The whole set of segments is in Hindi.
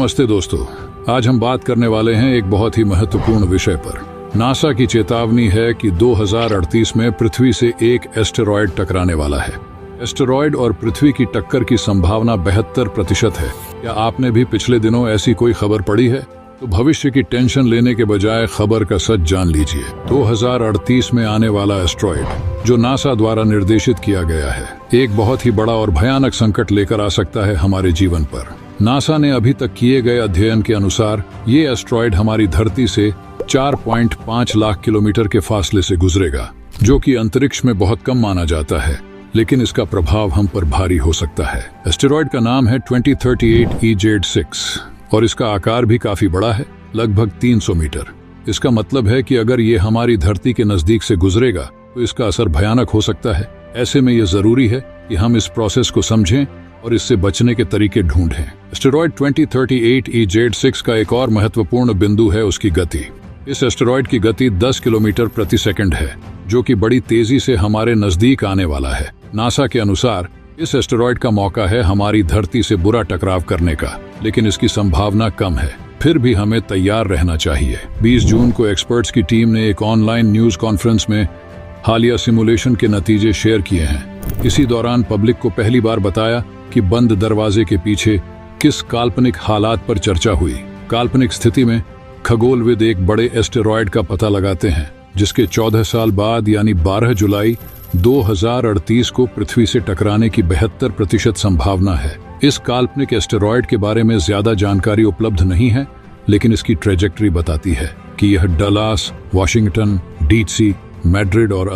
नमस्ते दोस्तों, आज हम बात करने वाले हैं एक बहुत ही महत्वपूर्ण विषय पर। नासा की चेतावनी है कि 2038 में पृथ्वी से एक एस्टेरॉयड टकराने वाला है। एस्टेरॉयड और पृथ्वी की टक्कर की संभावना 72% है। क्या आपने भी पिछले दिनों ऐसी कोई खबर पढ़ी है? तो भविष्य की टेंशन लेने के बजाय खबर का सच जान लीजिए। 2038 में आने वाला एस्टेरॉयड जो नासा द्वारा निर्देशित किया गया है, एक बहुत ही बड़ा और भयानक संकट लेकर आ सकता है हमारे जीवन पर। नासा ने अभी तक किए गए अध्ययन के अनुसार ये एस्टेरॉयड हमारी धरती से 4.5 लाख किलोमीटर के फासले से गुजरेगा, जो कि अंतरिक्ष में बहुत कम माना जाता है, लेकिन इसका प्रभाव हम पर भारी हो सकता है। एस्टेरॉयड का नाम है 2038 EJ6 और इसका आकार भी काफी बड़ा है, लगभग 300 मीटर। इसका मतलब है कि अगर ये हमारी धरती के नजदीक से गुजरेगा तो इसका असर भयानक हो सकता है। ऐसे में यह जरूरी है कि हम इस प्रोसेस को समझें और इससे बचने के तरीके ढूंढें। एस्टेरॉयड 2038 EJ6 का एक और महत्वपूर्ण बिंदु है उसकी गति। इस एस्टेरॉयड की गति 10 किलोमीटर प्रति सेकंड है, जो कि बड़ी तेजी से हमारे नजदीक आने वाला है। नासा के अनुसार इस एस्टेरॉयड का मौका है हमारी धरती से बुरा टकराव करने का, लेकिन इसकी संभावना कम है। फिर भी हमें तैयार रहना चाहिए। 20 जून को एक्सपर्ट्स की टीम ने एक ऑनलाइन न्यूज कॉन्फ्रेंस में हालिया सिमुलेशन के नतीजे शेयर किए हैं। इसी दौरान पब्लिक को पहली बार बताया कि बंद दरवाजे के पीछे किस काल्पनिक हालात पर चर्चा हुई। काल्पनिक स्थिति में खगोलविद एक बड़े एस्टेरॉयड का पता लगाते हैं, जिसके 14 साल बाद यानी 12 जुलाई 2038 को पृथ्वी से टकराने की 72% संभावना है। इस काल्पनिक एस्टेरॉयड के बारे में ज्यादा जानकारी उपलब्ध नहीं है, लेकिन इसकी ट्रेजेक्टरी बताती है कि यह डलास, वॉशिंगटन, डीसी, मैड्रिड और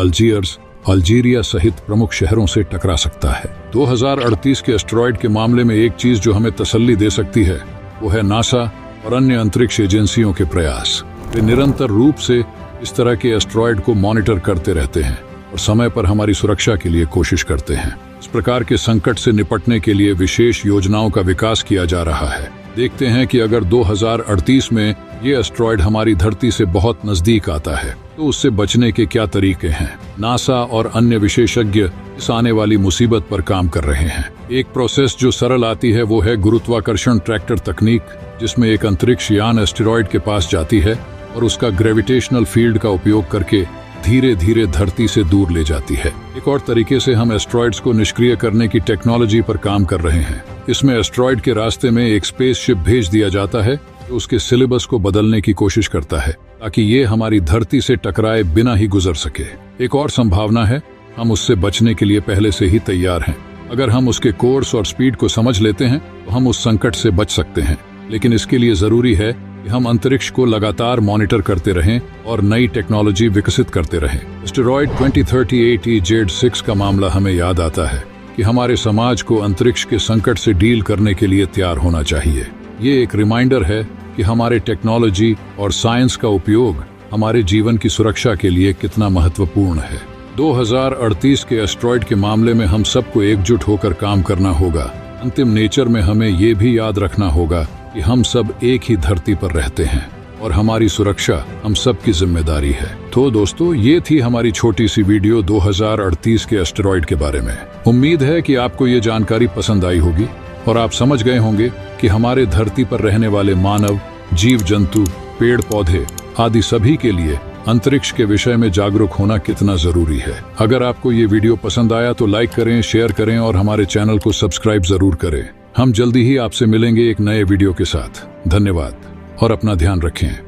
अल्जीरिया सहित प्रमुख शहरों से टकरा सकता है। 2038 के एस्टेरॉयड के मामले में एक चीज जो हमें तसल्ली दे सकती है, वो है नासा और अन्य अंतरिक्ष एजेंसियों के प्रयास। वे निरंतर रूप से इस तरह के एस्टेरॉयड को मॉनिटर करते रहते हैं और समय पर हमारी सुरक्षा के लिए कोशिश करते हैं। इस प्रकार के संकट से निपटने के लिए विशेष योजनाओं का विकास किया जा रहा है। देखते हैं कि अगर 2038 में ये एस्टेरॉयड हमारी धरती से बहुत नजदीक आता है तो उससे बचने के क्या तरीके हैं। नासा और अन्य विशेषज्ञ इस आने वाली मुसीबत पर काम कर रहे हैं। एक प्रोसेस जो सरल आती है वो है गुरुत्वाकर्षण ट्रैक्टर तकनीक, जिसमें एक अंतरिक्ष यान एस्टेरॉयड के पास जाती है और उसका ग्रेविटेशनल फील्ड का उपयोग करके धीरे धीरे धरती से दूर ले जाती है। एक और तरीके से हम एस्टेरॉयड्स को निष्क्रिय करने की टेक्नोलॉजी पर काम कर रहे हैं। इसमें एस्टेरॉयड के रास्ते में एक स्पेसशिप भेज दिया जाता है जो उसके सिलेबस को बदलने की कोशिश करता है, ताकि ये हमारी धरती से टकराए बिना ही गुजर सके। एक और संभावना है, हम उससे बचने के लिए पहले से ही तैयार हैं। अगर हम उसके कोर्स और स्पीड को समझ लेते हैं तो हम उस संकट से बच सकते हैं, लेकिन इसके लिए जरूरी है कि हम अंतरिक्ष को लगातार मॉनिटर करते रहें और नई टेक्नोलॉजी विकसित करते रहें। एस्टेरॉयड 2038 EJ6 का मामला हमें याद आता है कि हमारे समाज को अंतरिक्ष के संकट से डील करने के लिए तैयार होना चाहिए। ये एक रिमाइंडर है कि हमारे टेक्नोलॉजी और साइंस का उपयोग हमारे जीवन की सुरक्षा के लिए कितना महत्वपूर्ण है। 2038 के एस्टेरॉयड के मामले में हम सबको एकजुट होकर काम करना होगा। अंतिम नेचर में हमें ये भी याद रखना होगा कि हम सब एक ही धरती पर रहते हैं और हमारी सुरक्षा हम सब की जिम्मेदारी है। तो दोस्तों, ये थी हमारी छोटी सी वीडियो 2038 के एस्टेरॉयड के बारे में। उम्मीद है कि आपको ये जानकारी पसंद आई होगी और आप समझ गए होंगे कि हमारे धरती पर रहने वाले मानव, जीव जंतु, पेड़ पौधे आदि सभी के लिए अंतरिक्ष के विषय में जागरूक होना कितना जरूरी है। अगर आपको ये वीडियो पसंद आया तो लाइक करें, शेयर करें और हमारे चैनल को सब्सक्राइब जरूर करें। हम जल्दी ही आपसे मिलेंगे एक नए वीडियो के साथ। धन्यवाद और अपना ध्यान रखें।